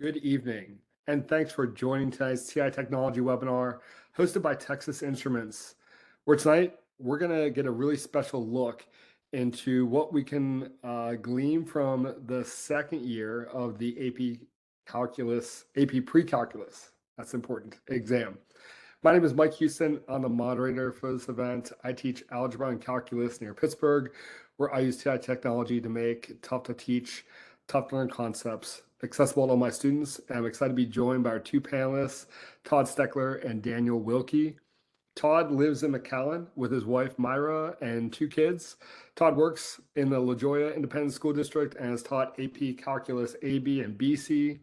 Good evening, and thanks for joining tonight's TI Technology webinar hosted by Texas Instruments, where tonight we're going to get a really special look into what we can glean from the second year of the AP Precalculus, that's important, exam. My name is Mike Houston. I'm the moderator for this event. I teach algebra and calculus near Pittsburgh, where I use TI technology to make tough to teach, tough to learn concepts accessible to all my students. And I'm excited to be joined by our two panelists, Todd Steckler and Daniel Wilkie. Todd lives in McAllen with his wife Myra and two kids. Todd works in the La Jolla Independent School District and has taught AP Calculus AB and BC,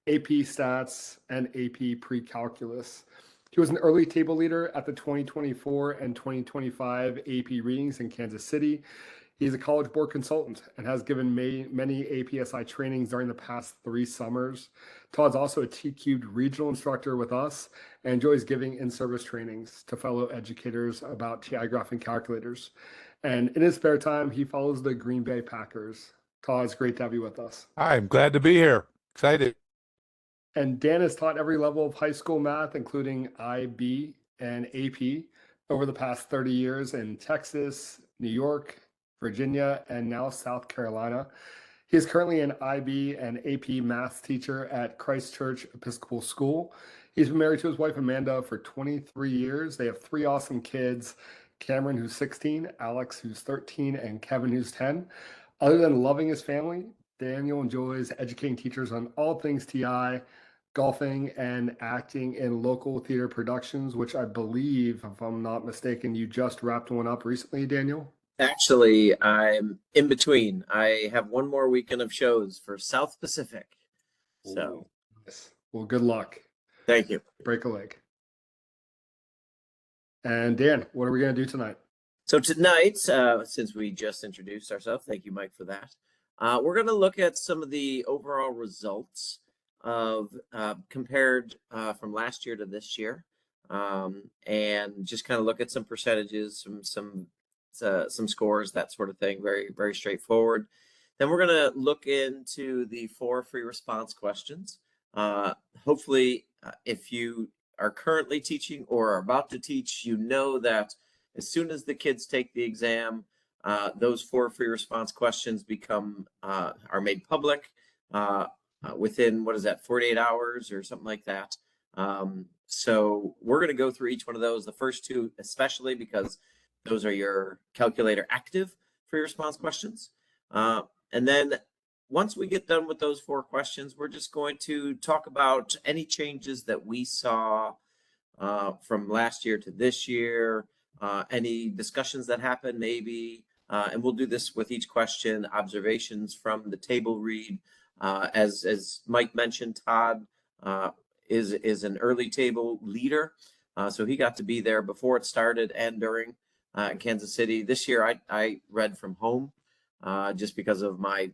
AP Stats, and AP Pre-Calculus. He was an early table leader at the 2024 and 2025 AP readings in Kansas City. He's a College Board consultant and has given many APSI trainings during the past 3 summers. Todd's also a T-Cubed regional instructor with us and enjoys giving in-service trainings to fellow educators about TI graphing calculators. And in his spare time, he follows the Green Bay Packers. Todd, it's great to have you with us. Hi, I'm glad to be here. Excited. And Dan has taught every level of high school math, including IB and AP, over the past 30 years in Texas, New York, Virginia, and now South Carolina. He is currently an IB and AP math teacher at Christ Church Episcopal School. He's been married to his wife Amanda for 23 years. They have 3 awesome kids, Cameron, who's 16, Alex, who's 13, and Kevin, who's 10. Other than loving his family, Daniel enjoys educating teachers on all things TI, golfing, and acting in local theater productions, which I believe, if I'm not mistaken, you just wrapped one up recently, Daniel? Actually, I'm in between. I have one more weekend of shows for South Pacific. So, yes. Well, good luck. Thank you. Break a leg. And Dan, what are we going to do tonight? So tonight, since we just introduced ourselves, thank you, Mike, for that. We're going to look at some of the overall results of compared from last year to this year, and just kind of look at some percentages, some scores, that sort of thing. Very, very straightforward. Then we're going to look into the 4 free response questions. Hopefully, if you are currently teaching or are about to teach, you know that as soon as the kids take the exam, those 4 free response questions are made public within, 48 hours or something like that. So we're going to go through each one of those, the first 2 especially, because those are your calculator active free response questions. And then once we get done with those 4 questions, we're just going to talk about any changes that we saw from last year to this year, any discussions that happened maybe, and we'll do this with each question, observations from the table read. As Mike mentioned, Todd is an early table leader, so he got to be there before it started and during in Kansas City. This year I read from home just because of my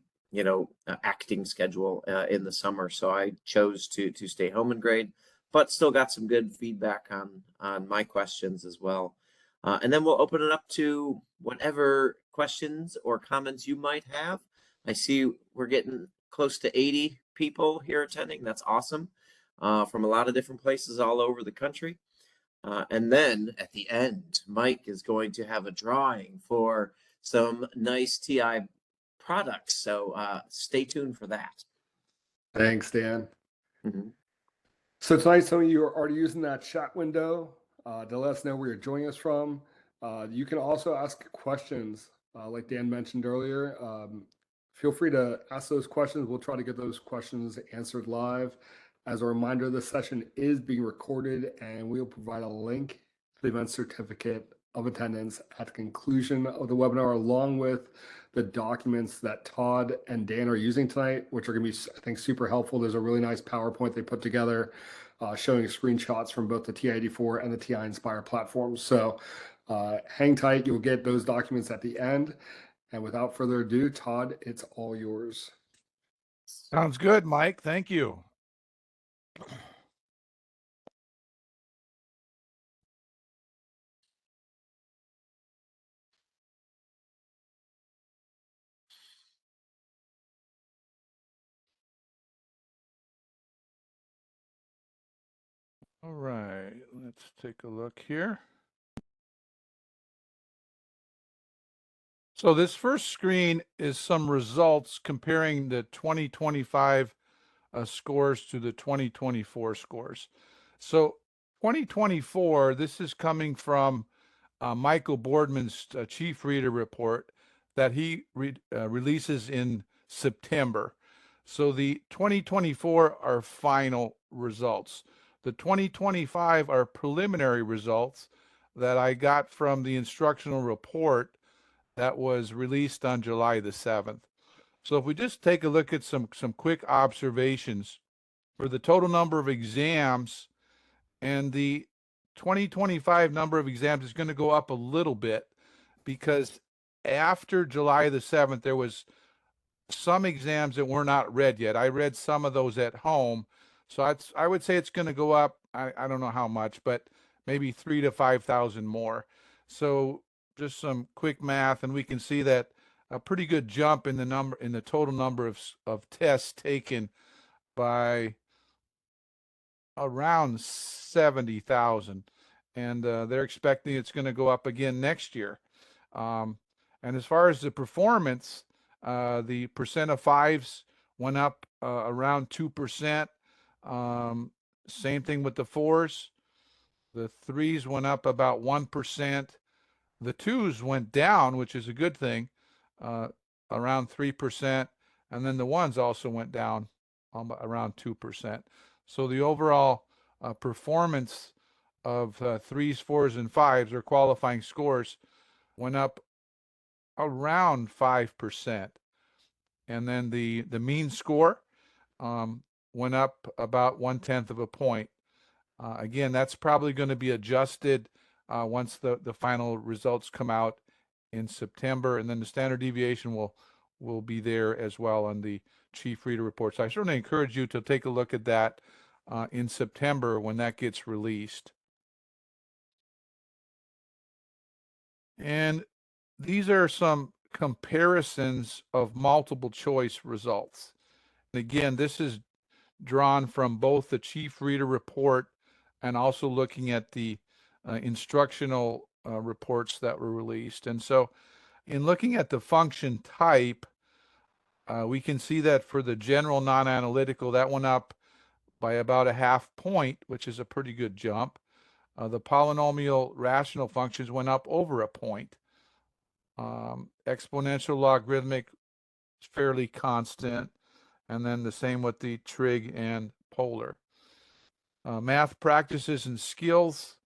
acting schedule in the summer, so I chose to stay home and grade, but still got some good feedback on my questions as well. And then we'll open it up to whatever questions or comments you might have. I see we're getting close to 80 people here attending. That's awesome, from a lot of different places all over the country. And then at the end, Mike is going to have a drawing for some nice TI products. So stay tuned for that. Thanks, Dan. Mm-hmm. So tonight, some of you are already using that chat window to let us know where you're joining us from. You can also ask questions, like Dan mentioned earlier. Feel free to ask those questions. We'll try to get those questions answered live. As a reminder, this session is being recorded, and we'll provide a link to the event certificate of attendance at the conclusion of the webinar, along with the documents that Todd and Dan are using tonight, which are going to be, I think, super helpful. There's a really nice PowerPoint they put together showing screenshots from both the TI-84 and the TI-Nspire platforms. So hang tight. You'll get those documents at the end. And without further ado, Todd, it's all yours. Sounds good, Mike. Thank you. All right, let's take a look here. So this first screen is some results comparing the 2025 scores to the 2024 scores. So 2024, this is coming from Michael Boardman's chief reader report that he releases in September. So the 2024 are final results. The 2025 are preliminary results that I got from the instructional report that was released on July the 7th. So if we just take a look at some quick observations for the total number of exams, and the 2025 number of exams is going to go up a little bit because after July the 7th, there was some exams that were not read yet. I read some of those at home. So I would say it's going to go up. I don't know how much, but maybe 3,000 to 5,000 more. So just some quick math, and we can see that a pretty good jump in the total number of tests taken by around 70,000, and they're expecting it's going to go up again next year. And as far as the performance, the percent of fives went up around 2%. Same thing with the fours. The threes went up about 1%. The twos went down, which is a good thing, around 3%. And then the ones also went down around 2%. So the overall performance of threes, fours, and fives, or qualifying scores, went up around 5%. And then the mean score went up about 1/10 of a point. Again, that's probably going to be adjusted once the final results come out in September, and then the standard deviation will be there as well on the chief reader report. So I certainly encourage you to take a look at that in September when that gets released. And these are some comparisons of multiple choice results. And again, this is drawn from both the chief reader report and also looking at the instructional reports that were released. And so in looking at the function type, we can see that for the general non-analytical, that went up by about a ½ point, which is a pretty good jump. The polynomial rational functions went up over a point. Exponential logarithmic is fairly constant, and then the same with the trig and polar. Math practices and skills,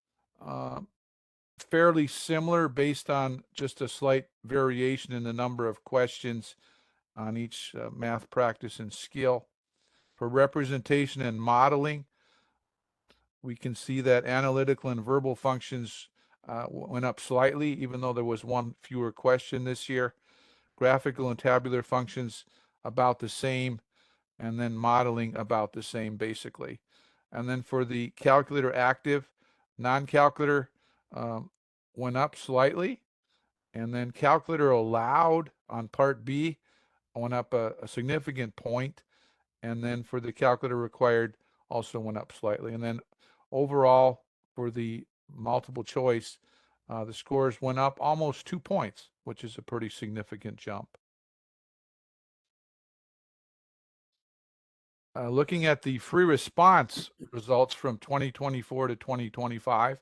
fairly similar based on just a slight variation in the number of questions on each math practice and skill. For representation and modeling, we can see that analytical and verbal functions went up slightly, even though there was one fewer question this year. Graphical and tabular functions about the same, and then modeling about the same, basically. And then for the calculator active, non-calculator went up slightly, and then calculator allowed on part B went up a significant point, and then for the calculator required also went up slightly. And then overall for the multiple choice, the scores went up almost 2 points, which is a pretty significant jump. Looking at the free response results from 2024 to 2025,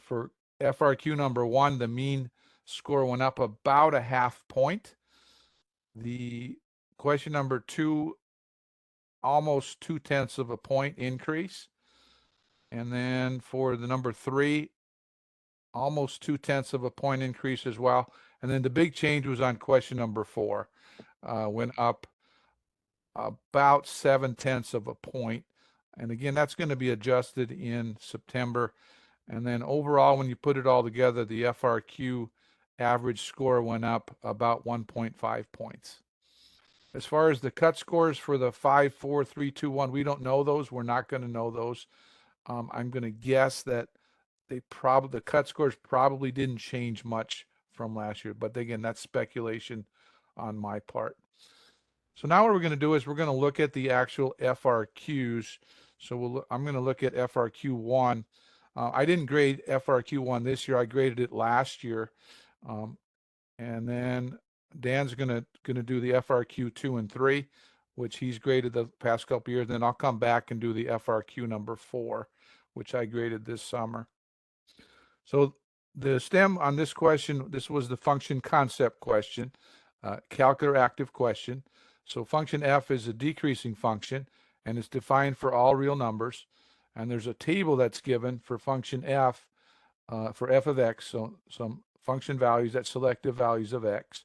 for FRQ number 1, the mean score went up about a ½ point. The question number 2, almost 2/10 of a point increase. And then for the number 3, almost 2/10 of a point increase as well. And then the big change was on question number 4, went up about 7/10 of a point. And again, that's going to be adjusted in September. And then overall, when you put it all together, the FRQ average score went up about 1.5 points. As far as the cut scores for the 5, 4, 3, 2, 1, we don't know those. We're not going to know those. I'm going to guess that the cut scores probably didn't change much from last year. But again, that's speculation on my part. So now what we're going to do is we're going to look at the actual FRQs. So I'm going to look at FRQ1. I didn't grade FRQ1 this year. I graded it last year. And then Dan's gonna do the FRQ 2 and 3, which he's graded the past couple years. Then I'll come back and do the FRQ number 4, which I graded this summer. So the STEM on this question, this was the function concept question, calculator active question. So function f is a decreasing function, and it's defined for all real numbers. And there's a table that's given for function f, for f of x, so some function values, that's selective values of x.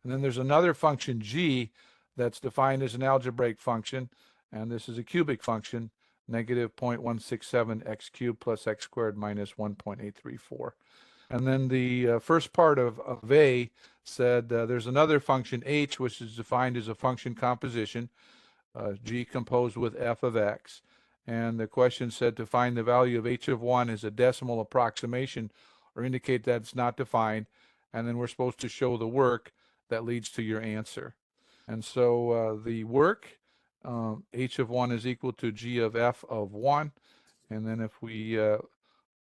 And then there's another function g that's defined as an algebraic function, and this is a cubic function, negative 0.167 x cubed plus x squared minus 1.834. And then the first part of A said there's another function h, which is defined as a function composition, g composed with f of x. And the question said to find the value of h of 1 as a decimal approximation or indicate that it's not defined. And then we're supposed to show the work that leads to your answer. And so the work, h of 1 is equal to g of f of 1. And then if we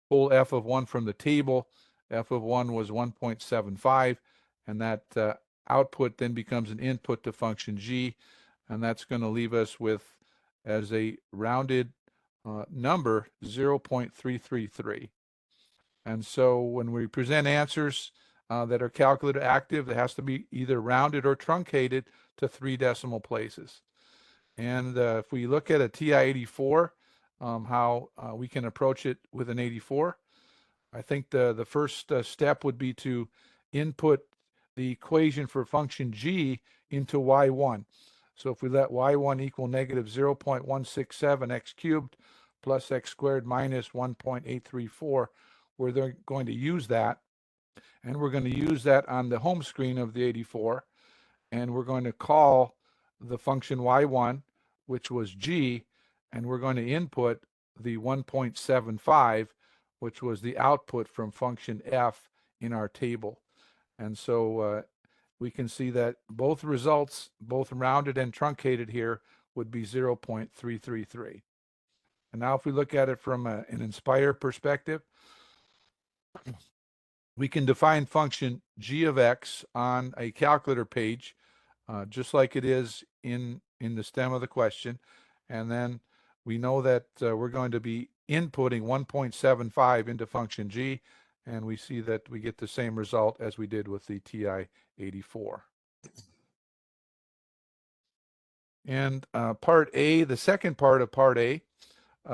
pull f of 1 from the table, f of 1 was 1.75, and that output then becomes an input to function g, and that's going to leave us with, as a rounded number, 0.333. And so when we present answers that are calculator active, it has to be either rounded or truncated to 3 decimal places. And if we look at a TI-84, how we can approach it with an 84, I think the first step would be to input the equation for function g into y1. So if we let y1 equal negative 0.167 x cubed plus x squared minus 1.834, we're going to use that. And we're going to use that on the home screen of the 84. And we're going to call the function y1, which was g, and we're going to input the 1.75, which was the output from function f in our table. And so we can see that both results, both rounded and truncated here, would be 0.333. And now if we look at it from an Nspire perspective, we can define function g of x on a calculator page, just like it is in the stem of the question. And then we know that we're going to be inputting 1.75 into function g, and we see that we get the same result as we did with the TI-84. And part A, the second part of part A,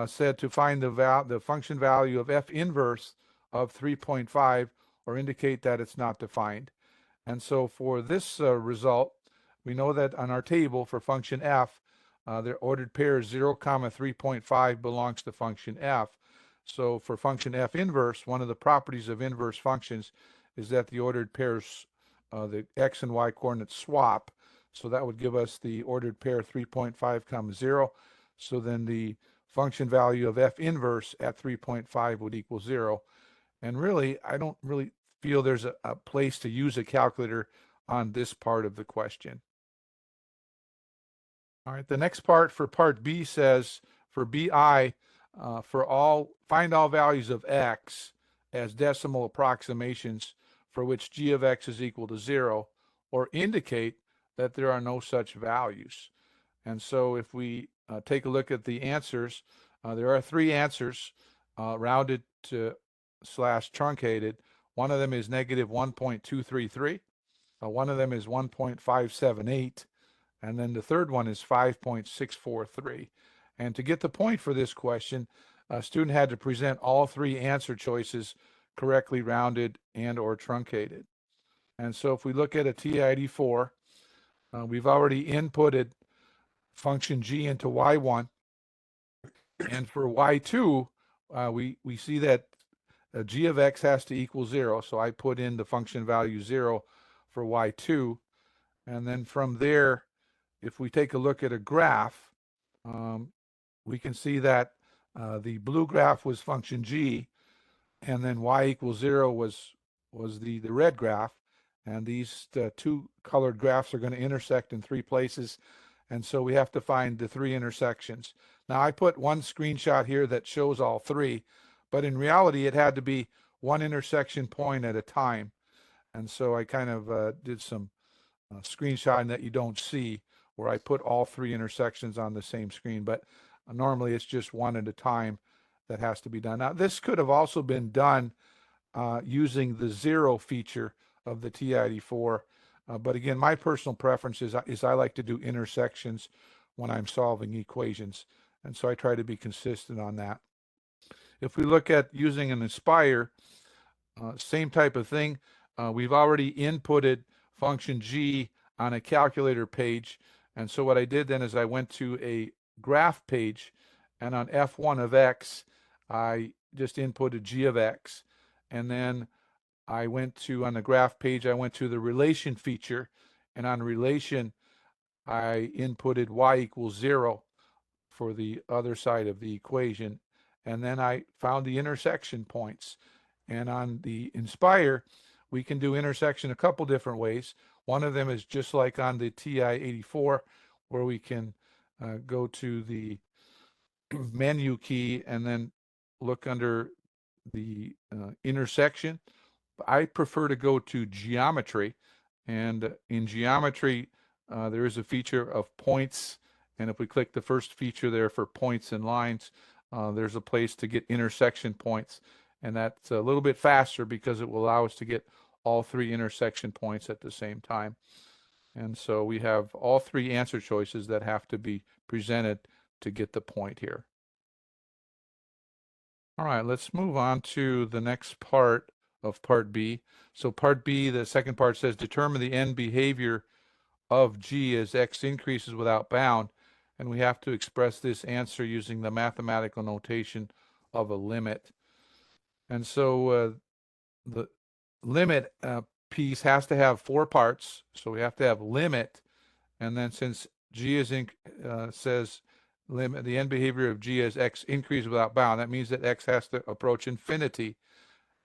said to find the function value of f inverse of 3.5 or indicate that it's not defined. And so for this result, we know that on our table for function f, the ordered pair 0, 3.5 belongs to function f. So for function f inverse, one of the properties of inverse functions is that the ordered pairs, the x and y coordinates swap. So that would give us the ordered pair 3.5, 0. So then the function value of f inverse at 3.5 would equal 0. And really, I don't really feel there's a place to use a calculator on this part of the question. All right, the next part for part B says for BI, find all values of x as decimal approximations for which g of x is equal to 0, or indicate that there are no such values. And so if we take a look at the answers, there are 3 answers rounded to / truncated. One of them is negative 1.233. One of them is 1.578. And then the third one is 5.643. And to get the point for this question, a student had to present all 3 answer choices correctly rounded and or truncated. And so if we look at a TI-84, we've already inputted function g into y1. And for y2, we see that g of x has to equal 0. So I put in the function value 0 for y2. And then from there, if we take a look at a graph, we can see that the blue graph was function g, and then y equals 0 was the red graph. And these 2 colored graphs are going to intersect in 3 places. And so we have to find the 3 intersections. Now I put one screenshot here that shows all 3, but in reality it had to be one intersection point at a time. And so I kind of did some screenshotting that you don't see, where I put all 3 intersections on the same screen, but normally it's just one at a time that has to be done. Now this could have also been done using the 0 feature of the TI-Nspire. But again, my personal preference is I like to do intersections when I'm solving equations. And so I try to be consistent on that. If we look at using an Nspire, same type of thing. We've already inputted function g on a calculator page. And so what I did then is I went to a graph page, and on f1 of x, I just inputted g of x. And then I went to, on the graph page, I went to the relation feature, and on relation, I inputted y equals 0 for the other side of the equation. And then I found the intersection points. And on the Nspire, we can do intersection a couple different ways. One of them is just like on the TI-84, where we can go to the menu key and then look under the intersection. I prefer to go to geometry, and in geometry there is a feature of points, and if we click the first feature there for points and lines, there's a place to get intersection points, and that's a little bit faster because it will allow us to get all 3 intersection points at the same time. And so we have all 3 answer choices that have to be presented to get the point here. All right, let's move on to the next part of part B. So part B, the second part says determine the end behavior of g as x increases without bound, and we have to express this answer using the mathematical notation of a limit. And so the limit piece has to have 4 parts, so we have to have limit, and then since g is says limit the end behavior of g as x increases without bound, that means that x has to approach infinity,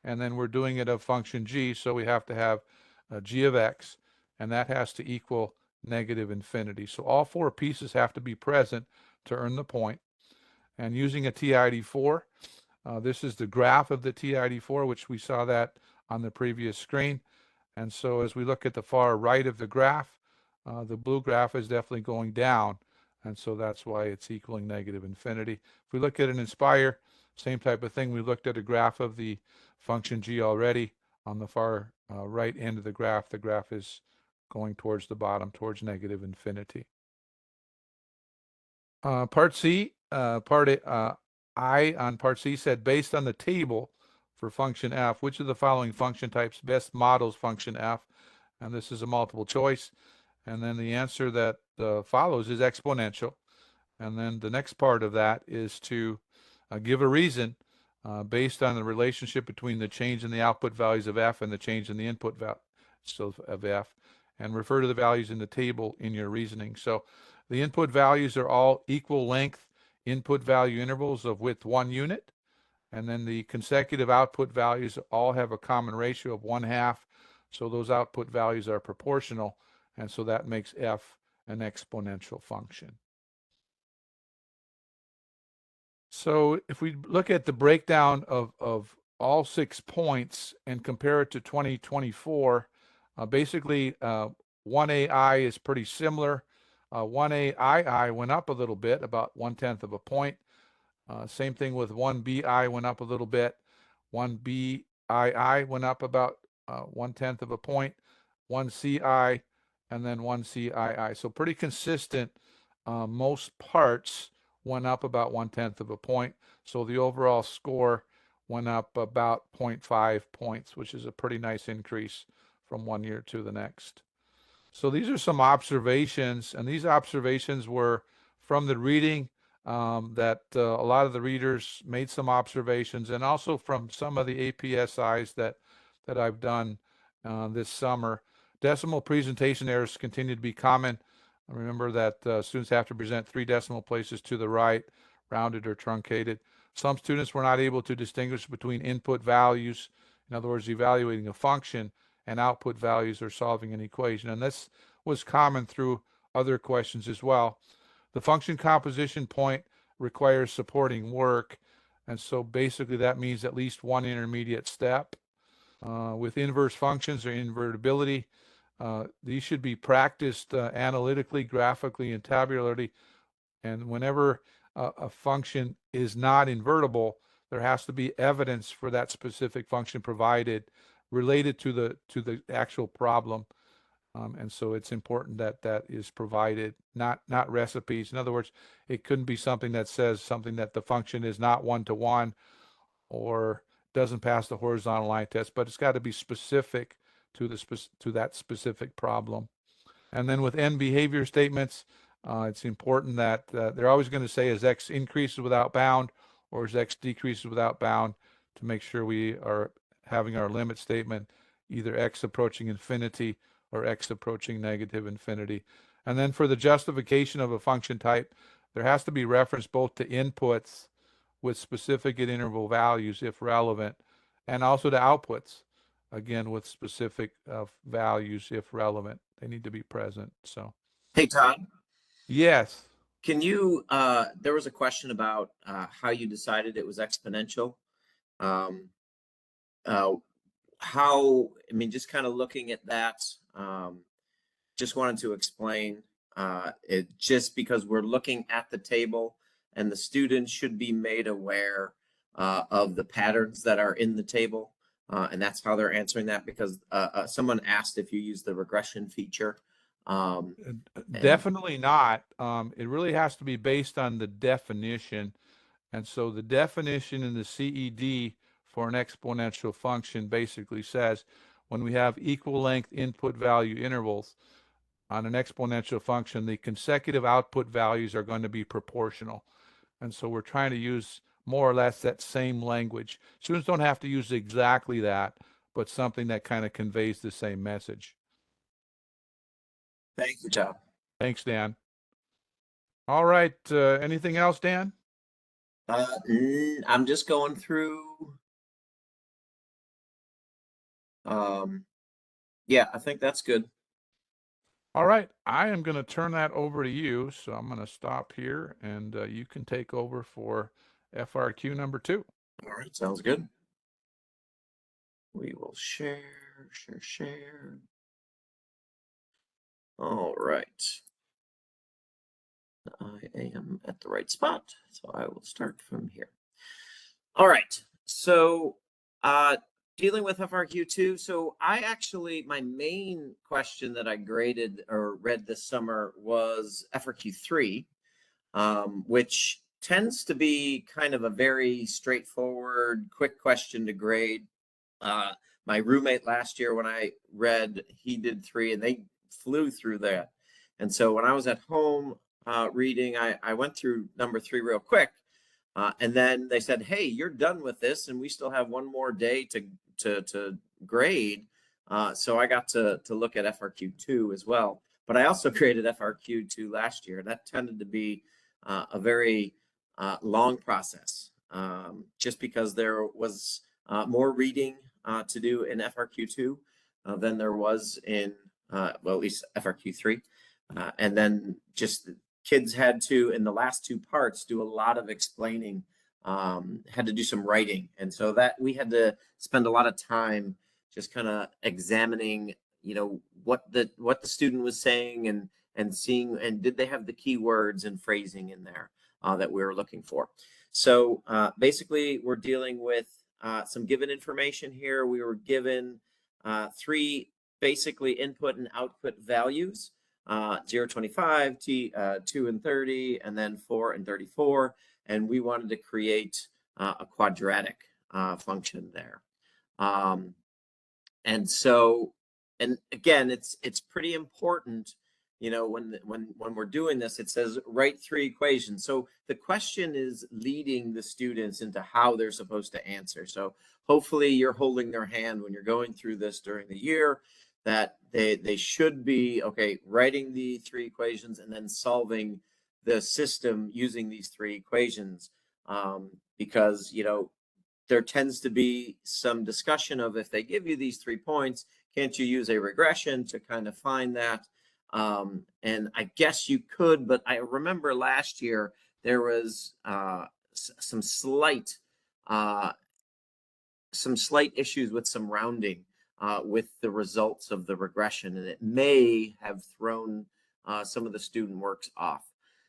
and then we're doing it of function g, so we have to have g of x, and that has to equal negative infinity. So all 4 pieces have to be present to earn the point. And using a TI-Nspire, this is the graph of the TI-Nspire, which we saw that on the previous screen. And so as we look at the far right of the graph, the blue graph is definitely going down, and so that's why it's equaling negative infinity. If we look at an Nspire, same type of thing. We looked at a graph of the function g already. On the far right end of the graph is going towards the bottom, towards negative infinity. Part C, I on part C said, based on the table for function f, which of the following function types best models function f? And this is a multiple choice. And then the answer that follows is exponential. And then the next part of that is to give a reason based on the relationship between the change in the output values of f and the change in the input values of f, and refer to the values in the table in your reasoning. So the input values are all equal length input value intervals of width 1 unit, and then the consecutive output values all have a common ratio of 1/2, so those output values are proportional, and so that makes f an exponential function. So if we look at the breakdown of all 6 points and compare it to 2024, basically 1AI is pretty similar. 1AII went up a little bit, about 1/10 of a point. Same thing with 1BI went up a little bit. 1BII went up about 1/10 of a point. 1CI, and then 1CII. So pretty consistent. Most parts went up about 1/10 of a point. So the overall score went up about 0.5 points, which is a pretty nice increase from one year to the next. So these are some observations, and these observations were from the reading that a lot of the readers made some observations, and also from some of the APSIs that I've done this summer. Decimal presentation errors continue to be common. Remember that students have to present 3 decimal places to the right, rounded or truncated. Some students were not able to distinguish between input values, in other words, evaluating a function, and output values or solving an equation. And this was common through other questions as well. The function composition point requires supporting work, and so basically that means at least one intermediate step. With inverse functions or invertibility, these should be practiced analytically, graphically, and tabularly. And whenever a function is not invertible, there has to be evidence for that specific function provided related to the actual problem. And so it's important that that is provided, not recipes. In other words, it couldn't be something that says something that the function is not one-to-one or doesn't pass the horizontal line test, but it's got to be specific to that specific problem. And then with end behavior statements, it's important that they're always going to say is x increases without bound or is x decreases without bound, to make sure we are having our limit statement either x approaching infinity or x approaching negative infinity. And then for the justification of a function type, there has to be reference both to inputs with specific at interval values if relevant, and also to outputs, again with specific values if relevant. They need to be present. So, Hey, Todd, yes. can you, there was a question about how you decided it was exponential. How, I mean, just kind of looking at that, just wanted to explain it, just because we're looking at the table and the students should be made aware of the patterns that are in the table. And that's how they're answering that, because someone asked if you use the regression feature. Definitely not. It really has to be based on the definition. And so the definition in the CED for an exponential function basically says when we have equal length input value intervals on an exponential function, the consecutive output values are going to be proportional. And so we're trying to use more or less that same language. Students don't have to use exactly that, but something that kind of conveys the same message. Thank you, Todd. Thanks, Dan. All right. Anything else, Dan? I'm just going through. Yeah, I think that's good. All right. I am going to turn that over to you. So I'm going to stop here and you can take over for FRQ number 2. All right, sounds good. We will share. All right. I am at the right spot, so I will start from here. All right, so dealing with FRQ2. So I actually, my main question that I graded or read this summer was FRQ3, which tends to be kind of a very straightforward, quick question to grade. My roommate last year when I read, he did 3 and they flew through that. And so when I was at home reading, I went through number 3 real quick. And then they said, hey, you're done with this and we still have one more day to grade. So I got to look at FRQ2 as well. But I also graded FRQ2 last year. That tended to be a very long process, just because there was more reading to do in FRQ2 than there was in, well, at least FRQ3. And then just kids had to, in the last 2 parts, do a lot of explaining, had to do some writing. And so that we had to spend a lot of time just kind of examining, you know, what the student was saying and seeing, and did they have the keywords and phrasing in there that we were looking for. So basically we're dealing with some given information here. We were given 3 basically input and output values. 0, 25, 2 and 30, and then 4 and 34. And we wanted to create a quadratic function there. And so, and again, it's pretty important, you know, when we're doing this, it says write 3 equations. So the question is leading the students into how they're supposed to answer. So hopefully you're holding their hand when you're going through this during the year, that they should be, okay, writing the 3 equations and then solving the system using these 3 equations, because, you know, there tends to be some discussion of, if they give you these 3 points, can't you use a regression to kind of find that? And I guess you could, but I remember last year there was some slight issues with some rounding with the results of the regression, and it may have thrown some of the student works off.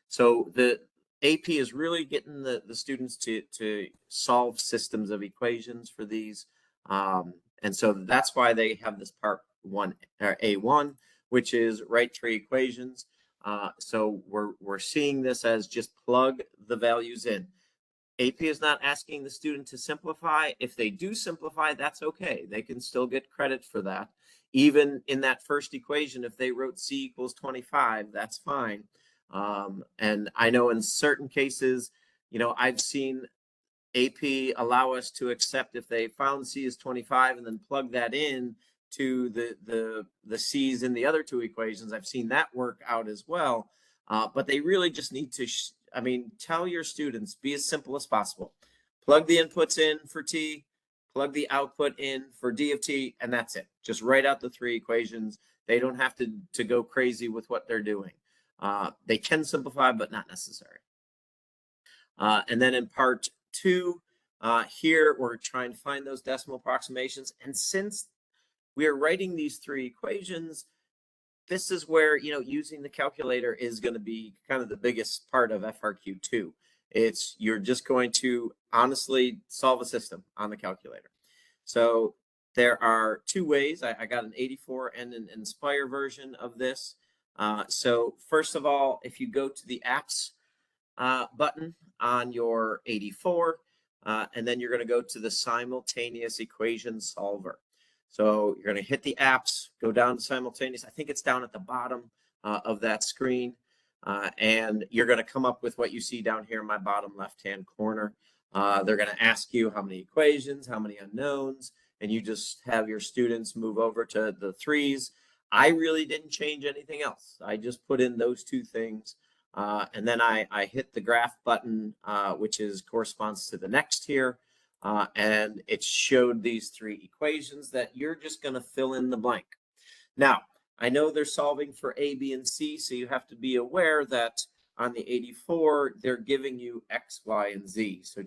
So the AP is really getting the students to solve systems of equations for these. And so that's why they have this part one, or A1, which is write three equations. So we're seeing this as just plug the values in. AP is not asking the student to simplify. If they do simplify, that's okay. They can still get credit for that. Even in that first equation, if they wrote C equals 25, that's fine. And I know in certain cases, I've seen AP allow us to accept if they found C is 25 and then plug that in to the C's in the other two equations. I've seen that work out as well. But they really just need to, tell your students, be as simple as possible. Plug the inputs in for T, plug the output in for D of T, and that's it. Just write out the three equations. They don't have to go crazy with what they're doing. They can simplify, but not necessary. And then in part two, here we're trying to find those decimal approximations. And since we are writing these three equations, this is where, using the calculator is going to be kind of the biggest part of FRQ2. You're just going to honestly solve a system on the calculator. So there are two ways. I got an 84 and an Nspire version of this. So first of all, if you go to the apps button on your 84, and then you're going to go to the simultaneous equation solver. So you're going to hit the apps, go down to simultaneous. I think it's down at the bottom of that screen. And you're going to come up with what you see down here in my bottom left-hand corner. They're going to ask you how many equations, how many unknowns, and you just have your students move over to the threes. I really didn't change anything else. I just put in those two things. And then I hit the graph button, which corresponds to the next here. And it showed these three equations that you're just going to fill in the blank. Now, I know they're solving for A, B, and C, so you have to be aware that on the 84, they're giving you X, Y, and Z. So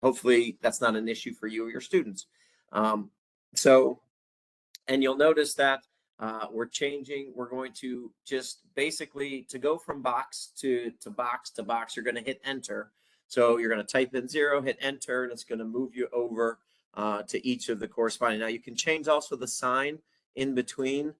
hopefully that's not an issue for you or your students. And you'll notice that we're going to just basically, to go from box to box to box, you're going to hit enter. So you're going to type in 0, hit enter, and it's going to move you over to each of the corresponding. Now you can change also the sign in between.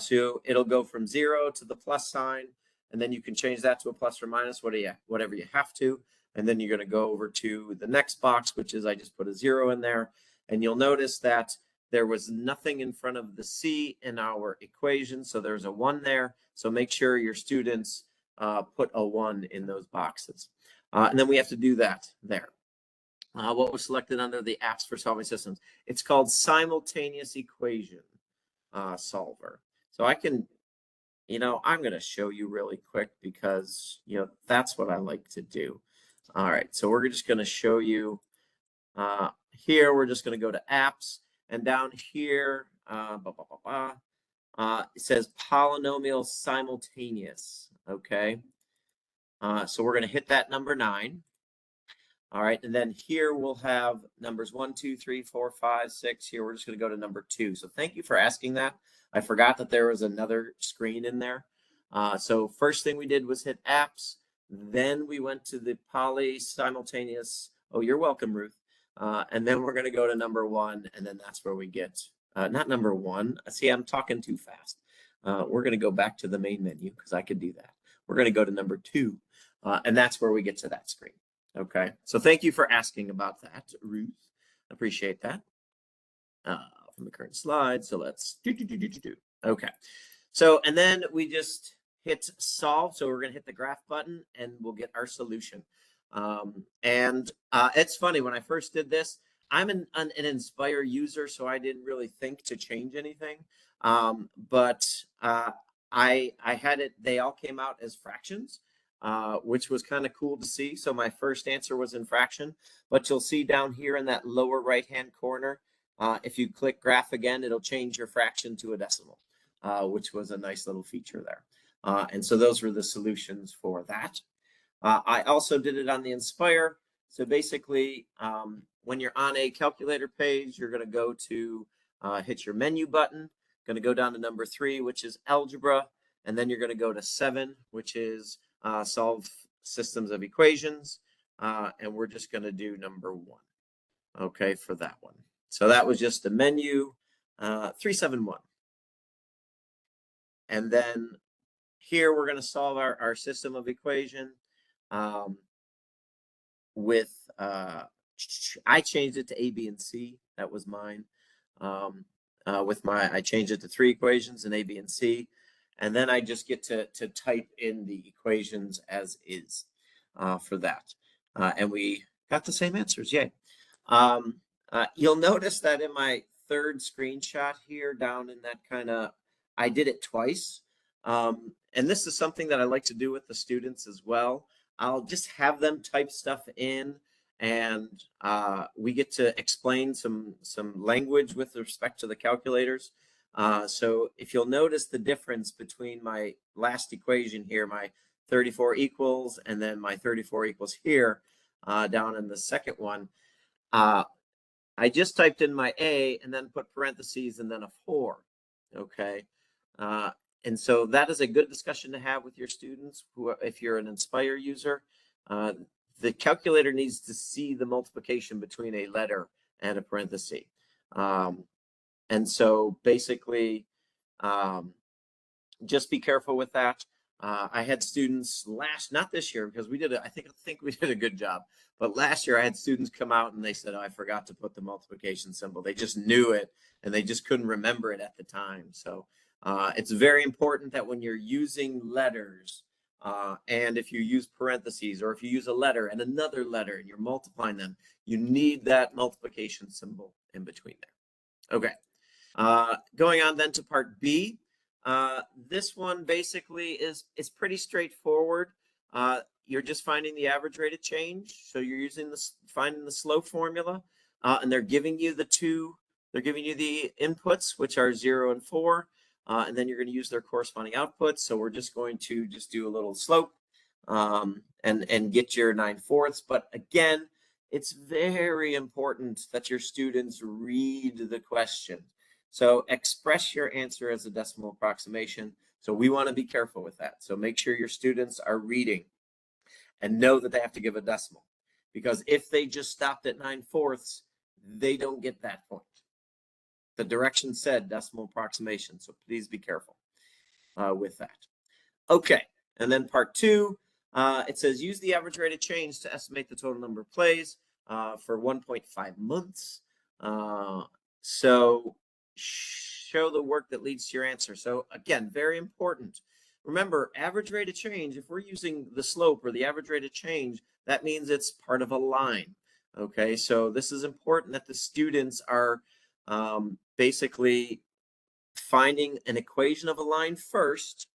So it'll go from 0 to the plus sign, and then you can change that to a plus or minus, whatever you have to. And then you're going to go over to the next box, which is I just put a 0 in there. And you'll notice that there was nothing in front of the C in our equation. So there's a 1 there. So make sure your students put a 1 in those boxes. And then we have to do that there. What was selected under the apps for solving systems? It's called simultaneous equation solver. So I can, I'm going to show you really quick because, that's what I like to do. All right, so we're just going to show you here. We're just going to go to apps, and down here, it says polynomial simultaneous. Okay. So we're going to hit that number 9. All right, and then here we'll have numbers 1, 2, 3, 4, 5, 6. Here we're just going to go to number 2. So thank you for asking that. I forgot that there was another screen in there. So first thing we did was hit apps. Then we went to the poly simultaneous. Oh, you're welcome, Ruth. And then we're going to go to number 1, and then that's where we get not number 1. See, I'm talking too fast. We're going to go back to the main menu because I could do that. We're going to go to number 2, and that's where we get to that screen. Okay, so thank you for asking about that, Ruth. Appreciate that. From the current slide, so let's do. Okay, so and then we just hit solve. So we're going to hit the graph button, and we'll get our solution. It's funny, when I first did this, I'm an Nspire user, so I didn't really think to change anything. But I had it. They all came out as fractions. Which was kind of cool to see. So my first answer was in fraction, but you'll see down here in that lower right-hand corner, if you click graph again, it'll change your fraction to a decimal. which was a nice little feature there. And so those were the solutions for that. I also did it on the Nspire. So basically, when you're on a calculator page, you're going to go to hit your menu button, going to go down to number 3, which is algebra, and then you're going to go to 7, which is solve systems of equations, and we're just going to do number 1, okay, for that one. So that was just the menu, 371. And then here we're going to solve our system of equation with, I changed it to A, B, and C. That was mine. I changed it to 3 equations in A, B, and C. And then I just get to type in the equations as is for that. And we got the same answers, yay. You'll notice that in my 3rd screenshot here down in that kind of, I did it twice. And this is something that I like to do with the students as well. I'll just have them type stuff in, and we get to explain some language with respect to the calculators. So if you'll notice the difference between my last equation here, my 34 equals, and then my 34 equals here, down in the second one, I just typed in my A and then put parentheses and then a 4, okay? And so that is a good discussion to have with your students. If you're an Nspire user, the calculator needs to see the multiplication between a letter and a parenthesis. And so basically, just be careful with that. I had students not this year, because we did I think we did a good job, but last year I had students come out and they said, oh, I forgot to put the multiplication symbol. They just knew it and they just couldn't remember it at the time. So it's very important that when you're using letters, and if you use parentheses, or if you use a letter and another letter and you're multiplying them, you need that multiplication symbol in between there. Okay, going on then to part B. This one basically is pretty straightforward. You're just finding the average rate of change. So you're finding the slope formula, and they're giving you they're giving you the inputs, which are 0 and 4. And then you're going to use their corresponding outputs. So we're just going to do a little slope and get your 9/4. But again, it's very important that your students read the question. So express your answer as a decimal approximation. So we want to be careful with that. So make sure your students are reading and know that they have to give a decimal. Because if they just stopped at 9/4, they don't get that point. The direction said decimal approximation, so please be careful with that. Okay, and then part 2, it says use the average rate of change to estimate the total number of plays for 1.5 months. So show the work that leads to your answer. So again, very important. Remember, average rate of change, if we're using the slope or the average rate of change, that means it's part of a line. Okay, so this is important that the students are basically finding an equation of a line first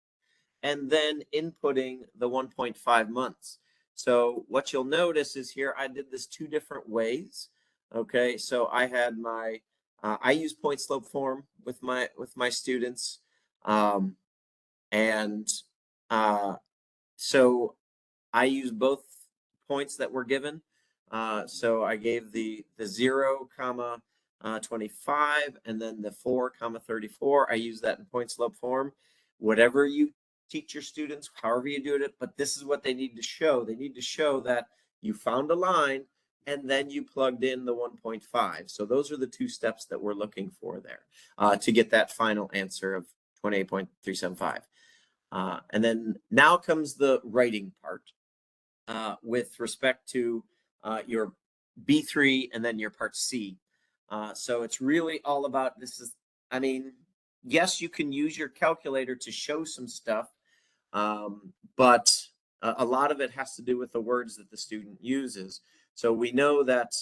and then inputting the 1.5 months. So what you'll notice is here I did this 2 different ways. Okay, so I had my I use point slope form with my students, and so I use both points that were given. So I gave the 0, 25, and then the 4, 34. I use that in point slope form. Whatever you teach your students, however you do it, but this is what they need to show. They need to show that you found a line and then you plugged in the 1.5. So those are the 2 steps that we're looking for there to get that final answer of 28.375. And then now comes the writing part with respect to your B3 and then your part C. So it's really all about I mean, yes, you can use your calculator to show some stuff, but a lot of it has to do with the words that the student uses. So we know that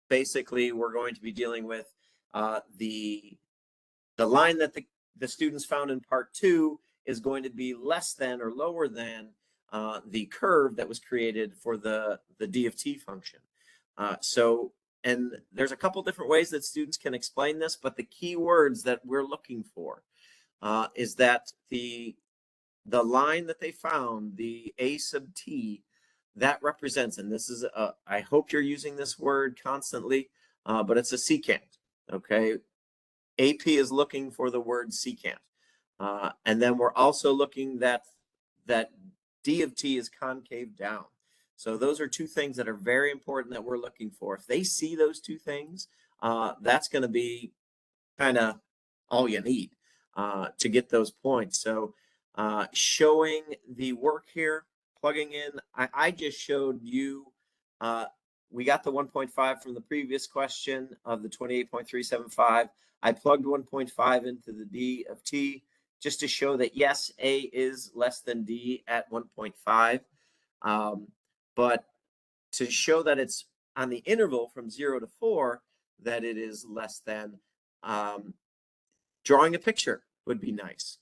basically we're going to be dealing with the line that the students found in part 2 is going to be less than or lower than the curve that was created for the D of t function. So and there's a couple different ways that students can explain this, but the key words that we're looking for is that the line that they found, the A sub t, that represents, and this is, I hope you're using this word constantly, but it's a secant, okay? AP is looking for the word secant. And then we're also looking that D of t is concave down. So those are two things that are very important that we're looking for. If they see those two things, that's going to be kind of all you need to get those points. So showing the work here, plugging in, I just showed you, we got the 1.5 from the previous question of the 28.375. I plugged 1.5 into the D of t just to show that yes, A is less than D at 1.5. But to show that it's on the interval from 0 to 4, that it is less than, drawing a picture would be nice.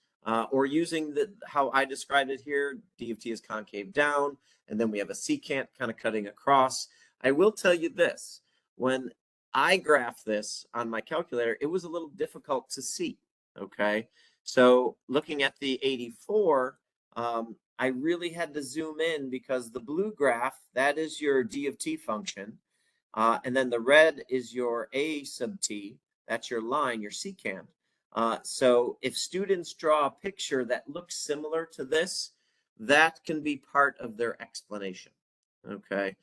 Or using how I described it here, D of t is concave down, and then we have a secant kind of cutting across. I will tell you this, when I graphed this on my calculator, it was a little difficult to see, okay? So looking at the 84, I really had to zoom in because the blue graph, that is your D of t function. And then the red is your A sub t, that's your line, your secant. So if students draw a picture that looks similar to this, that can be part of their explanation, okay?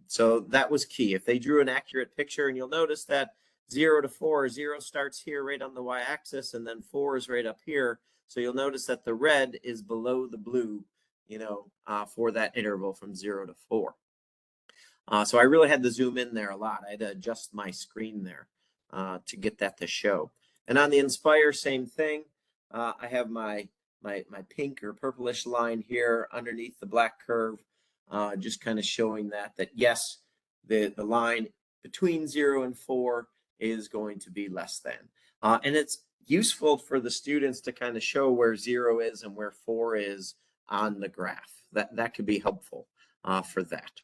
So that was key. If they drew an accurate picture, and you'll notice that 0 to 4, 0 starts here right on the y-axis, and then 4 is right up here. So you'll notice that the red is below the blue, you know, for that interval from 0 to 4. So I really had to zoom in there a lot. I had to adjust my screen there to get that to show. And on the Nspire, same thing. I have my pink or purplish line here underneath the black curve, just kind of showing that yes, the line between 0 and 4 is going to be less than. And it's useful for the students to kind of show where 0 is and where 4 is on the graph. That could be helpful for that.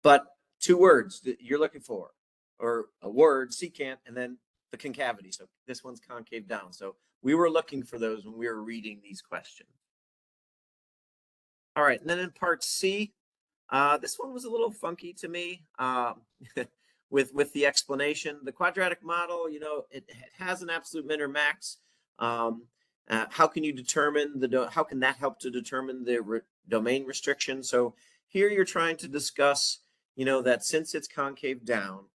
But two words that you're looking for, or a word, secant, and then the concavity. So this one's concave down. So we were looking for those when we were reading these questions. All right, and then in part C, this one was a little funky to me with the explanation. The quadratic model, you know, it has an absolute min or max. How can you determine how can that help to determine the domain restriction? So here you're trying to discuss, you know, that since it's concave down,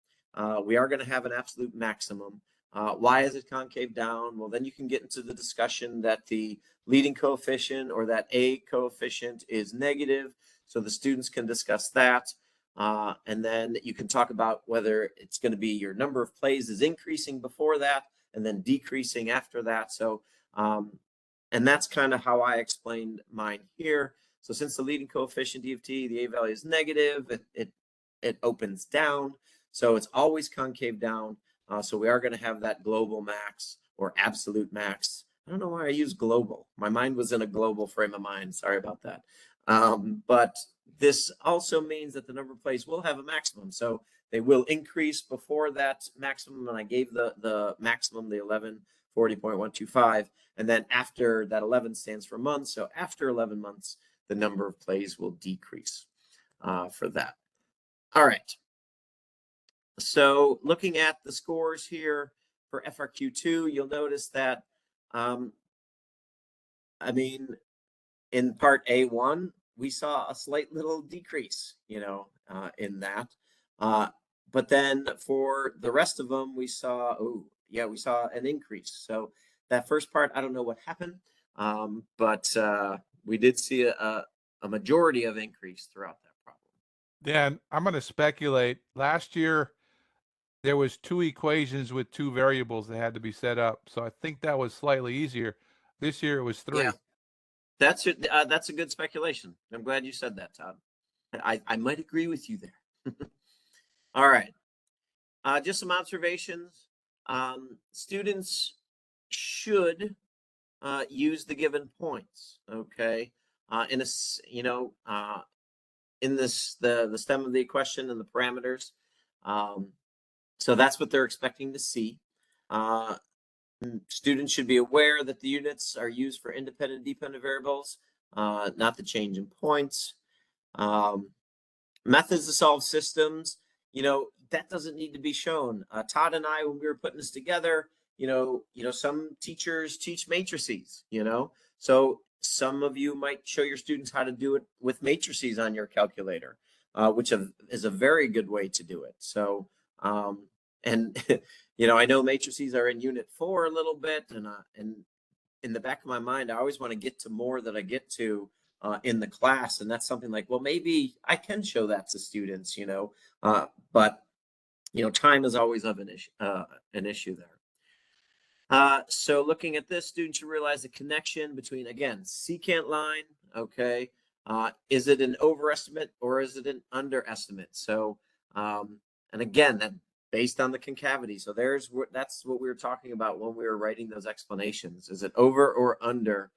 we are going to have an absolute maximum. Why is it concave down? Well, then you can get into the discussion that the leading coefficient or that A coefficient is negative. So the students can discuss that. And then you can talk about whether it's going to be your number of plays is increasing before that and then decreasing after that. So, and that's kind of how I explained mine here. So since the leading coefficient D of t, the A value is negative, it opens down. So it's always concave down. So we are going to have that global max or absolute max. I don't know why I use global. My mind was in a global frame of mind. Sorry about that. But this also means that the number of plays will have a maximum. So they will increase before that maximum. And I gave the maximum, the 1140.125. And then after that, 11 stands for months. So after 11 months, the number of plays will decrease for that. All right. So looking at the scores here for FRQ2, you'll notice that, I mean, in part A1, we saw a slight little decrease, you know, in that. But then for the rest of them, we saw, we saw an increase. So that first part, I don't know what happened, but we did see a majority of increase throughout that problem. Dan, I'm going to speculate. Last year, there was 2 equations with 2 variables that had to be set up. So I think that was slightly easier. This year it was 3. Yeah, that's a good speculation. I'm glad you said that, Todd. I might agree with you there. All right. Just some observations. Students should use the given points, okay? In a, you know, in this the stem of the question and the parameters. So that's what they're expecting to see. Students should be aware that the units are used for independent, dependent variables, not the change in points. Methods to solve systems, that doesn't need to be shown. Todd and I, when we were putting this together, some teachers teach matrices, so some of you might show your students how to do it with matrices on your calculator, which is a very good way to do it. So, and I know matrices are in Unit 4 a little bit, and in the back of my mind, I always want to get to more that I get to in the class, and that's something like, well, maybe I can show that to students, but time is always of an issue there. So looking at this, students should realize the connection between, again, secant line, okay, is it an overestimate or is it an underestimate? So, and again, that based on the concavity. So that's what we were talking about when we were writing those explanations. Is it over or under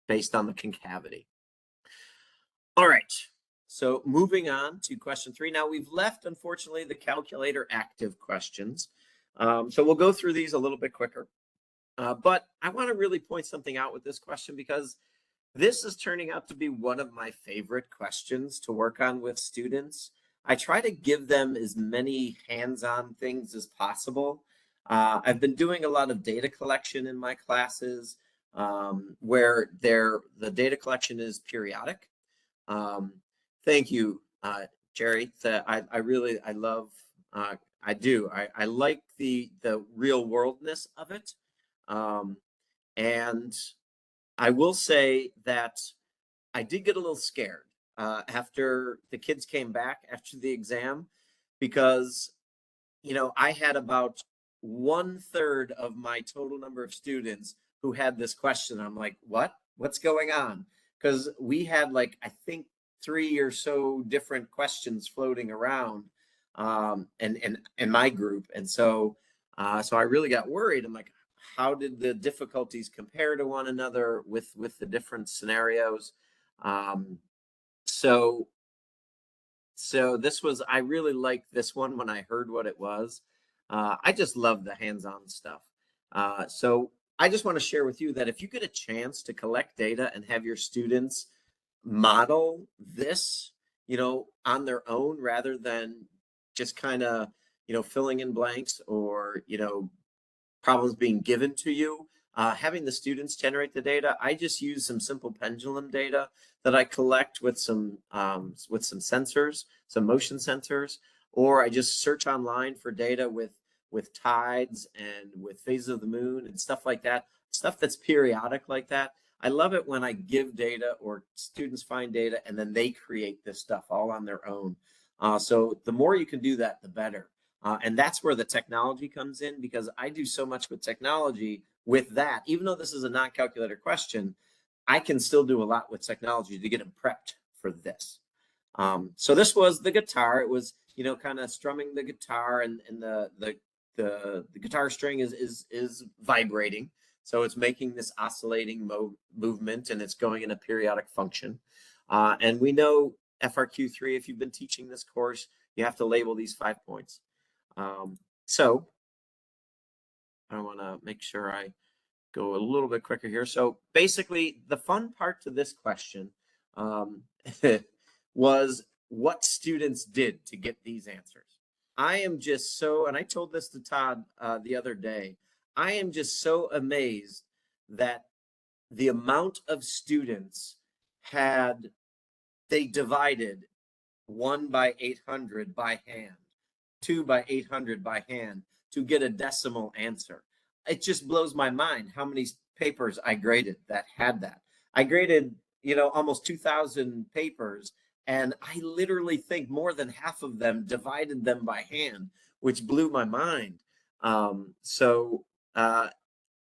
based on the concavity? All right. So moving on to question 3. Now we've left, unfortunately, the calculator active questions. So we'll go through these a little bit quicker. But I want to really point something out with this question, because this is turning out to be one of my favorite questions to work on with students. I try to give them as many hands-on things as possible. I've been doing a lot of data collection in my classes where the data collection is periodic. Thank you, Jerry. I like the real worldness of it. And I will say that I did get a little scared after the kids came back after the exam, because, I had about 1/3 of my total number of students who had this question. I'm like, what's going on? Because we had I think 3 or so different questions floating around in my group. And so I really got worried. I'm like, how did the difficulties compare to one another with the different scenarios? So this was, I really liked this one when I heard what it was. I just love the hands-on stuff. So I just want to share with you that if you get a chance to collect data and have your students model this, on their own, rather than just kind of, filling in blanks or, problems being given to you, having the students generate the data. I just use some simple pendulum data that I collect with some sensors, some motion sensors, or I just search online for data with tides and with phases of the moon and stuff like that, stuff that's periodic like that. I love it when I give data or students find data and then they create this stuff all on their own. So the more you can do that, the better. And that's where the technology comes in, because I do so much with technology with that. Even though this is a non-calculator question, I can still do a lot with technology to get them prepped for this. So this was the guitar. It was, kind of strumming the guitar, and the guitar string is vibrating. So it's making this oscillating movement, and it's going in a periodic function. And we know FRQ3, if you've been teaching this course, you have to label these 5 points. So I want to make sure I go a little bit quicker here. So basically, the fun part to this question was what students did to get these answers. I am just so, and I told this to Todd the other day, I am just so amazed that the amount of students they divided 1 by 800 by hand, 2 by 800 by hand to get a decimal answer. It just blows my mind how many papers I graded that had that. I graded, almost 2,000 papers, and I literally think more than half of them divided them by hand, which blew my mind.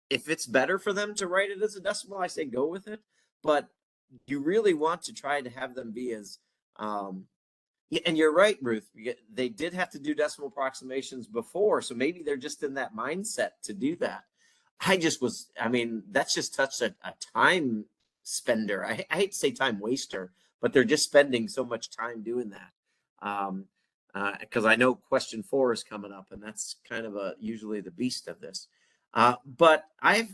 If it's better for them to write it as a decimal, I say go with it. But you really want to try to have them be as, and you're right, Ruth, they did have to do decimal approximations before. So maybe they're just in that mindset to do that. That's just such a time spender. I hate to say time waster, but they're just spending so much time doing that. Because I know question 4 is coming up, and that's kind of usually the beast of this. But I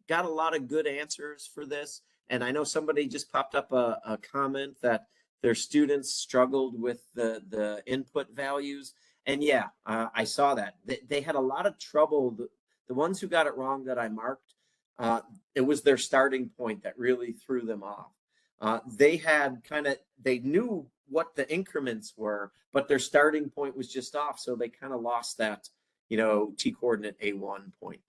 got a lot of good answers for this. And I know somebody just popped up a comment that their students struggled with the input values. And yeah, I saw that. They had a lot of trouble. The ones who got it wrong that I marked, it was their starting point that really threw them off. They knew what the increments were, but their starting point was just off. So they kind of lost that, t-coordinate A1 point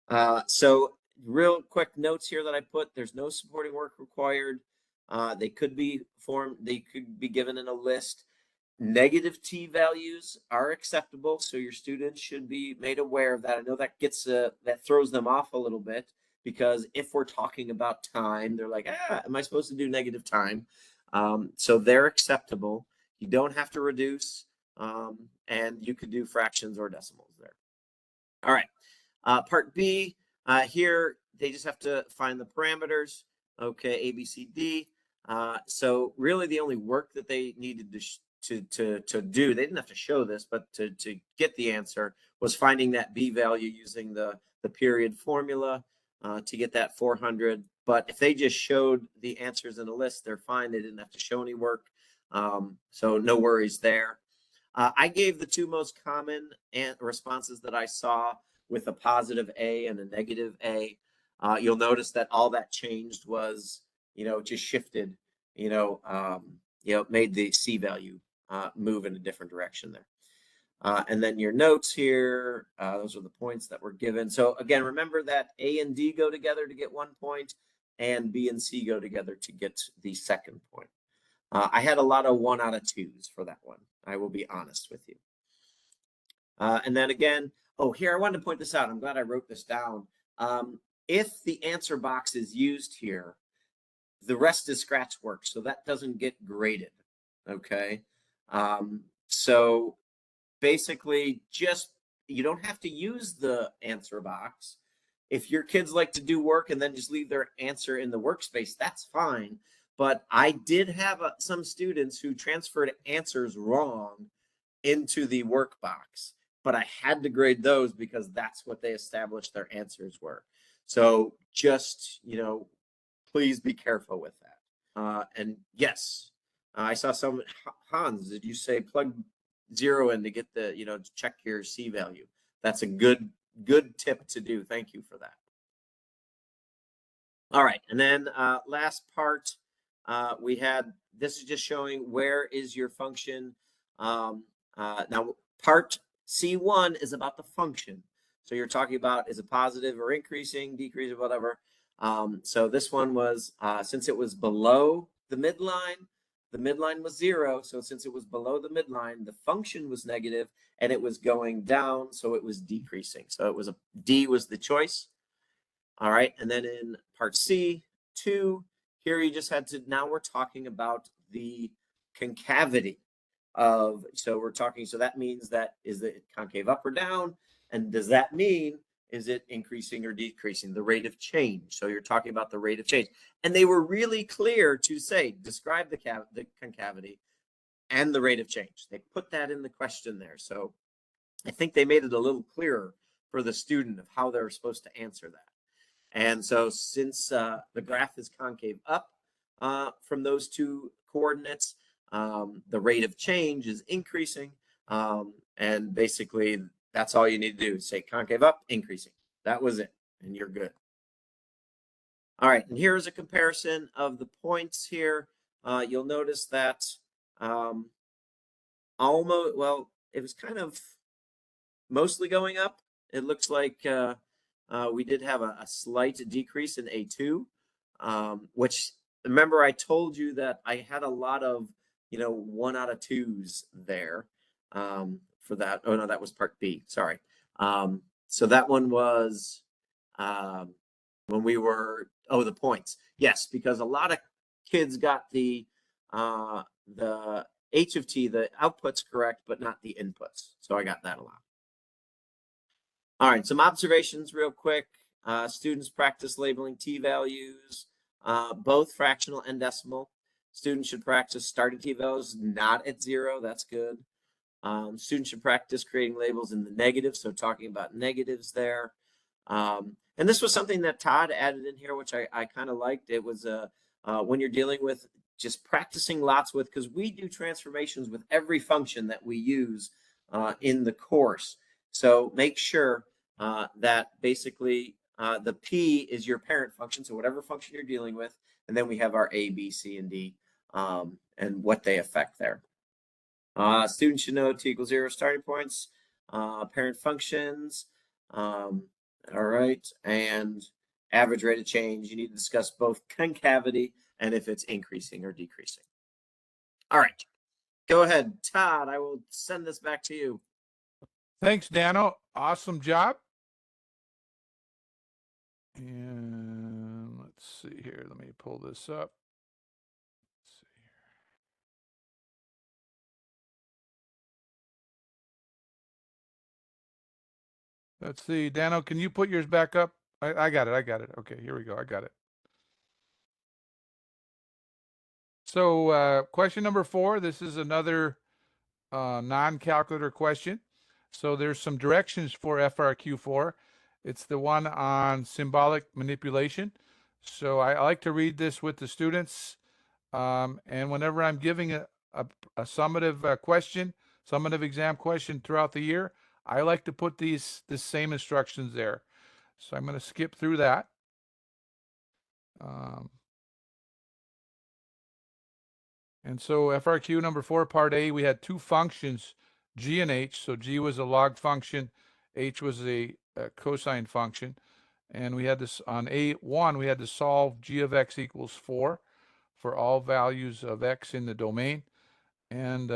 there. So real quick notes here that I put, there's no supporting work required. They could be given in a list. Negative t values are acceptable, so your students should be made aware of that. I know that that throws them off a little bit, because if we're talking about time, they're like, am I supposed to do negative time? So they're acceptable. You don't have to reduce, and you could do fractions or decimals there. All right. Part B, here they just have to find the parameters. Okay, A, B, C, D. So really the only work that they needed to do, they didn't have to show this, but to get the answer was finding that B value using the period formula to get that 400. But if they just showed the answers in a list, they're fine. They didn't have to show any work. So no worries there. I gave the 2 most common responses that I saw with a positive A and a negative A. You'll notice that all that changed was, just shifted, made the C value move in a different direction there. And then your notes here, those are the points that were given. So again, remember that A and D go together to get 1 point, and B and C go together to get the second point. I had a lot of 1 out of 2s for that one. I will be honest with you. And then again, here, I wanted to point this out. I'm glad I wrote this down. If the answer box is used here, the rest is scratch work, so that doesn't get graded, okay? So basically, you don't have to use the answer box. If your kids like to do work and then just leave their answer in the workspace, that's fine. But I did have some students who transferred answers wrong into the work box, but I had to grade those because that's what they established their answers were. So just, please be careful with that. And yes, I saw some, Hans, did you say plug 0 in to get the, to check your C value? That's a good tip to do. Thank you for that. All right, and then last part, we had, this is just showing where is your function. Now, part C1 is about the function. So you're talking about, is it positive or increasing, decreasing, whatever. So this one was, since it was below the midline was 0. So since it was below the midline, the function was negative and it was going down. So it was decreasing. So it was D was the choice. All right. And then in part C2, here you just had to, now we're talking about the concavity of, so that means that, is it concave up or down? And does that mean, is it increasing or decreasing, the rate of change? So you're talking about the rate of change. And they were really clear to say, describe the concavity and the rate of change. They put that in the question there. So I think they made it a little clearer for the student of how they're supposed to answer that. And so since the graph is concave up from those 2 coordinates, the rate of change is increasing. And basically, that's all you need to do. Say concave up, increasing. That was it, and you're good. All right, and here's a comparison of the points here. You'll notice that almost, well, it was kind of mostly going up. It looks like we did have a slight decrease in A2, which, remember I told you that I had a lot of, 1 out of 2s there for that. Oh no, that was part B, sorry. So that one was when we were, the points. Yes, because a lot of kids got the H of T, the outputs correct, but not the inputs. So I got that a lot. All right, some observations real quick. Students practice labeling T values. both fractional and decimal. Students should practice starting TiVos not at 0. That's good. Students should practice creating labels in the negative, so talking about negatives there. And this was something that Todd added in here, which I kind of liked. It was when you're dealing with just practicing lots with, because we do transformations with every function that we use in the course. So make sure that basically the P is your parent function, so whatever function you're dealing with, and then we have our A, B, C, and D, and what they affect there. Students should know T = 0 starting points, parent functions, all right, and average rate of change. You need to discuss both concavity and if it's increasing or decreasing. All right, go ahead, Todd. I will send this back to you. Thanks, Dano. Awesome job. And let's see here. Let me pull this up. Let's see here. Let's see, Dano, can you put yours back up? I got it. I got it. Okay, here we go. I got it. So question number 4, this is another non-calculator question. So there's some directions for FRQ4. It's the one on symbolic manipulation. So I like to read this with the students. And whenever I'm giving a summative question, summative exam question throughout the year, I like to put the same instructions there. So I'm going to skip through that. And so FRQ number 4, part A, we had 2 functions, G and H. So G was a log function, H was a cosine function. And we had this on A1, we had to solve G of X = 4 for all values of X in the domain. And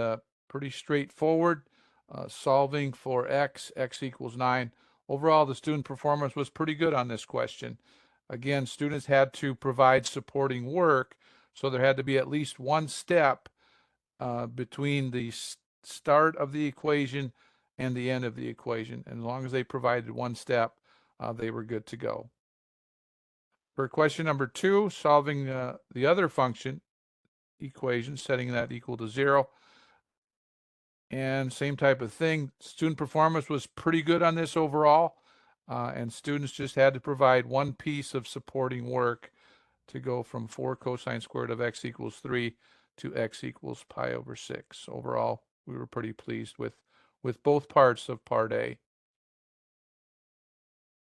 pretty straightforward, solving for X = 9. Overall, the student performance was pretty good on this question. Again, students had to provide supporting work, so there had to be at least one step between the start of the equation and the end of the equation. And as long as they provided one step, they were good to go. For question number 2, solving the other function equation, setting that equal to 0. And same type of thing. Student performance was pretty good on this overall. And students just had to provide one piece of supporting work to go from 4 cosine squared of X = 3 to X = pi/6. Overall, we were pretty pleased with both parts of part A.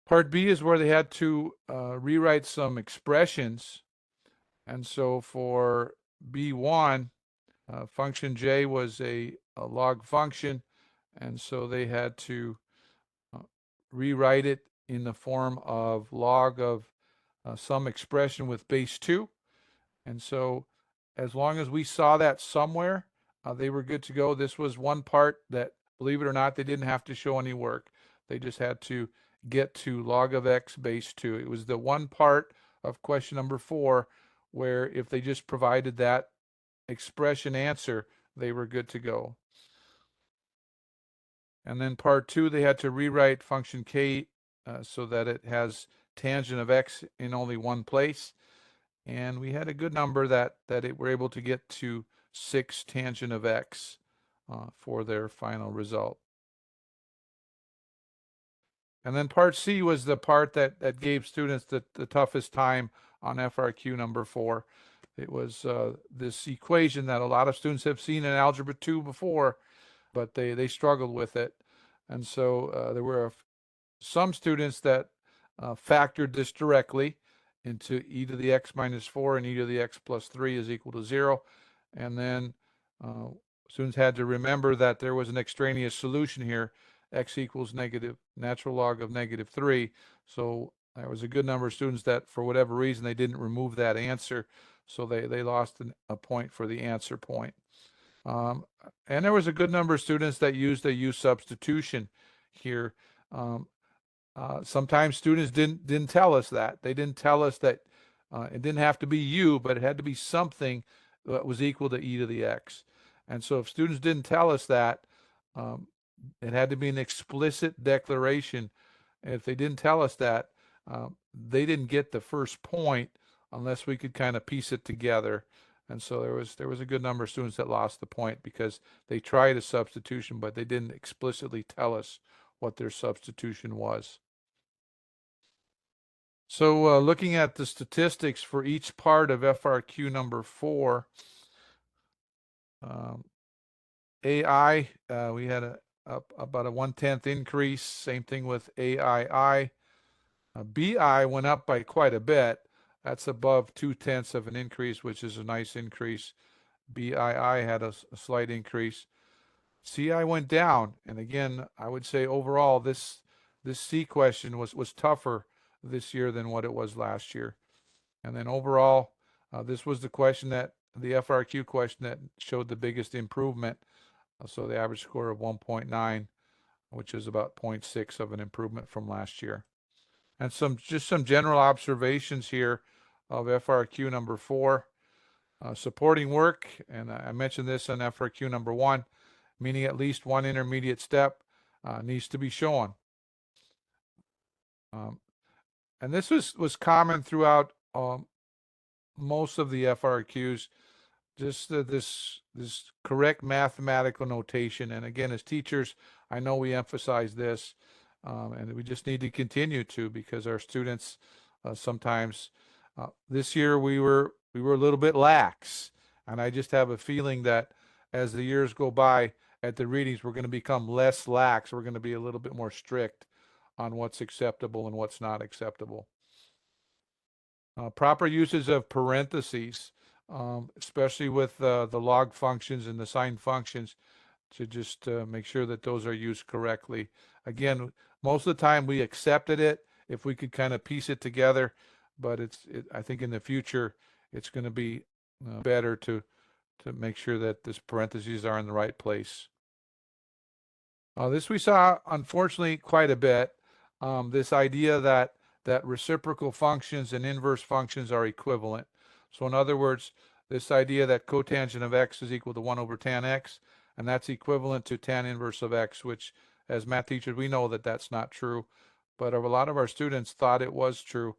Part B is where they had to rewrite some expressions. And so for B1, function J was a log function, and so they had to rewrite it in the form of log of some expression with base 2. And so as long as we saw that somewhere, they were good to go. This was one part that, believe it or not, they didn't have to show any work. They just had to get to log of X base 2. It was the one part of question number 4 where if they just provided that expression answer, they were good to go. And then part 2, they had to rewrite function K so that it has tangent of X in only one place. And we had a good number that it were able to get to 6 tangent of X for their final result. And then part C was the part that gave students the toughest time on FRQ number 4. It was this equation that a lot of students have seen in Algebra 2 before, but they struggled with it. And so there were some students that factored this directly into e to the x - 4 and e to the x + 3 is equal to 0. And then students had to remember that there was an extraneous solution here, x = negative natural log of -3. So there was a good number of students that, for whatever reason, they didn't remove that answer. So they lost a point for the answer point. And there was a good number of students that used a U substitution here. Sometimes students didn't tell us that. They didn't tell us that it didn't have to be U, but it had to be something that was equal to e to the x. And so if students didn't tell us that, it had to be an explicit declaration. And if they didn't tell us that, they didn't get the first point unless we could kind of piece it together. And so there was a good number of students that lost the point because they tried a substitution, but they didn't explicitly tell us what their substitution was. So looking at the statistics for each part of FRQ number 4, AI, we had about a 1/10 increase. Same thing with AII. BI went up by quite a bit. That's above 2/10 of an increase, which is a nice increase. BII had a slight increase. CI went down, and again, I would say overall this C question was tougher this year than what it was last year. And then overall, this was the question that the FRQ question that showed the biggest improvement. So the average score of 1.9, which is about 0.6 of an improvement from last year. And just some general observations here of FRQ number 4. Supporting work, and I mentioned this in FRQ number 1, meaning at least one intermediate step needs to be shown. And this was common throughout most of the FRQs, just this correct mathematical notation. And again, as teachers, I know we emphasize this, and we just need to continue to, because our students sometimes, this year we were a little bit lax, and I just have a feeling that as the years go by at the readings, we're going to become less lax. We're going to be a little bit more strict on what's acceptable and what's not acceptable. Proper uses of parentheses, especially with the log functions and the sign functions, to just make sure that those are used correctly. Again, most of the time we accepted it if we could kind of piece it together, but I think in the future it's going to be better to make sure that this parentheses are in the right place. This we saw, unfortunately, quite a bit. This idea that reciprocal functions and inverse functions are equivalent. So in other words, this idea that cotangent of x is equal to 1 over tan x, and that's equivalent to tan inverse of x, which as math teachers, we know that that's not true, but a lot of our students thought it was true.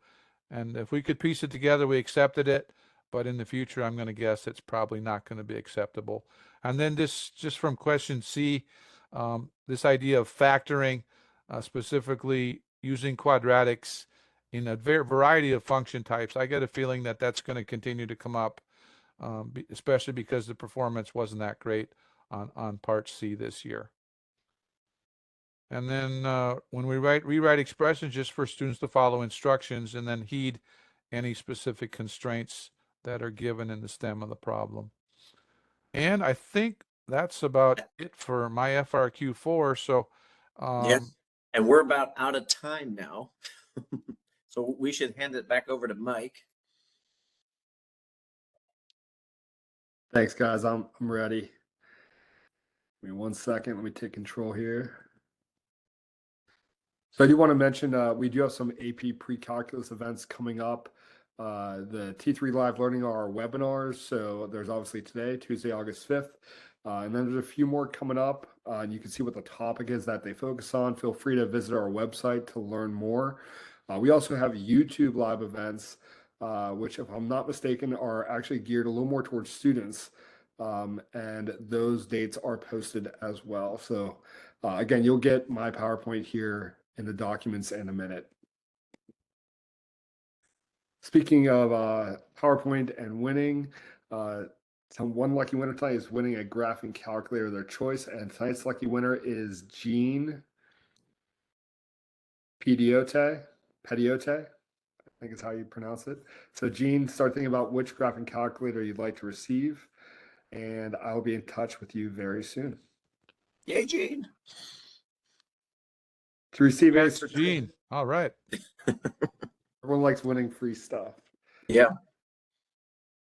And if we could piece it together, we accepted it, but in the future, I'm going to guess it's probably not going to be acceptable. And then this, just from question C, this idea of factoring, specifically using quadratics in a variety of function types, I get a feeling that that's going to continue to come up, especially because the performance wasn't that great on part C this year. And then when we rewrite expressions, just for students to follow instructions and then heed any specific constraints that are given in the stem of the problem. And I think that's about it for my FRQ4. So yes, and we're about out of time now. So we should hand it back over to Mike. Thanks, guys. I'm ready. Give me 1 second. Let me take control here. So I do want to mention we do have some AP pre-calculus events coming up. The T3 Live Learning are our webinars. So there's obviously today, Tuesday, August 5th. And then there's a few more coming up. And you can see what the topic is that they focus on. Feel free to visit our website to learn more. We also have YouTube live events, which, if I'm not mistaken, are actually geared a little more towards students. And those dates are posted as well. So again, you'll get my PowerPoint here in the documents in a minute. Speaking of PowerPoint and winning, one lucky winner tonight is winning a graphing calculator of their choice, and tonight's lucky winner is Jean Pediote, I think is how you pronounce it. So Jean, start thinking about which graphing calculator you'd like to receive, and I'll be in touch with you very soon. Yay, Jean. To receive a Gene. All right. Everyone likes winning free stuff. Yeah.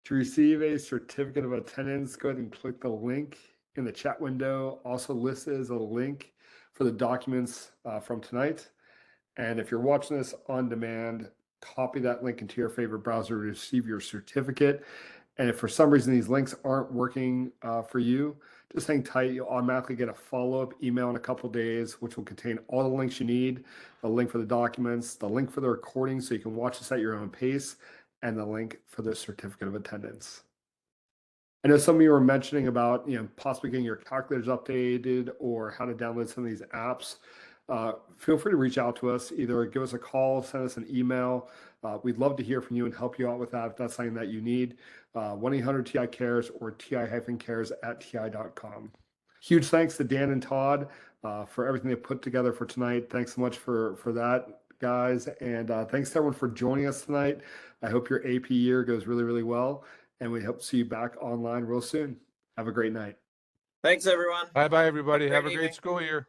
To receive a certificate of attendance, go ahead and click the link in the chat window. Also listed as a link for the documents from tonight. And if you're watching this on demand, copy that link into your favorite browser to receive your certificate. And if for some reason these links aren't working for you, just hang tight. You'll automatically get a follow-up email in a couple days, which will contain all the links you need, a link for the documents, the link for the recording so you can watch this at your own pace, and the link for the certificate of attendance. I know some of you were mentioning about, possibly getting your calculators updated or how to download some of these apps. Feel free to reach out to us, either give us a call, send us an email. We'd love to hear from you and help you out with that if that's something that you need. 1-800-TI-CARES or TI-cares@ti.com. Huge thanks to Dan and Todd for everything they put together for tonight. Thanks so much for that, guys. And thanks to everyone for joining us tonight. I hope your AP year goes really, really well. And we hope to see you back online real soon. Have a great night. Thanks, everyone. Bye-bye, everybody. Have a evening. great school year.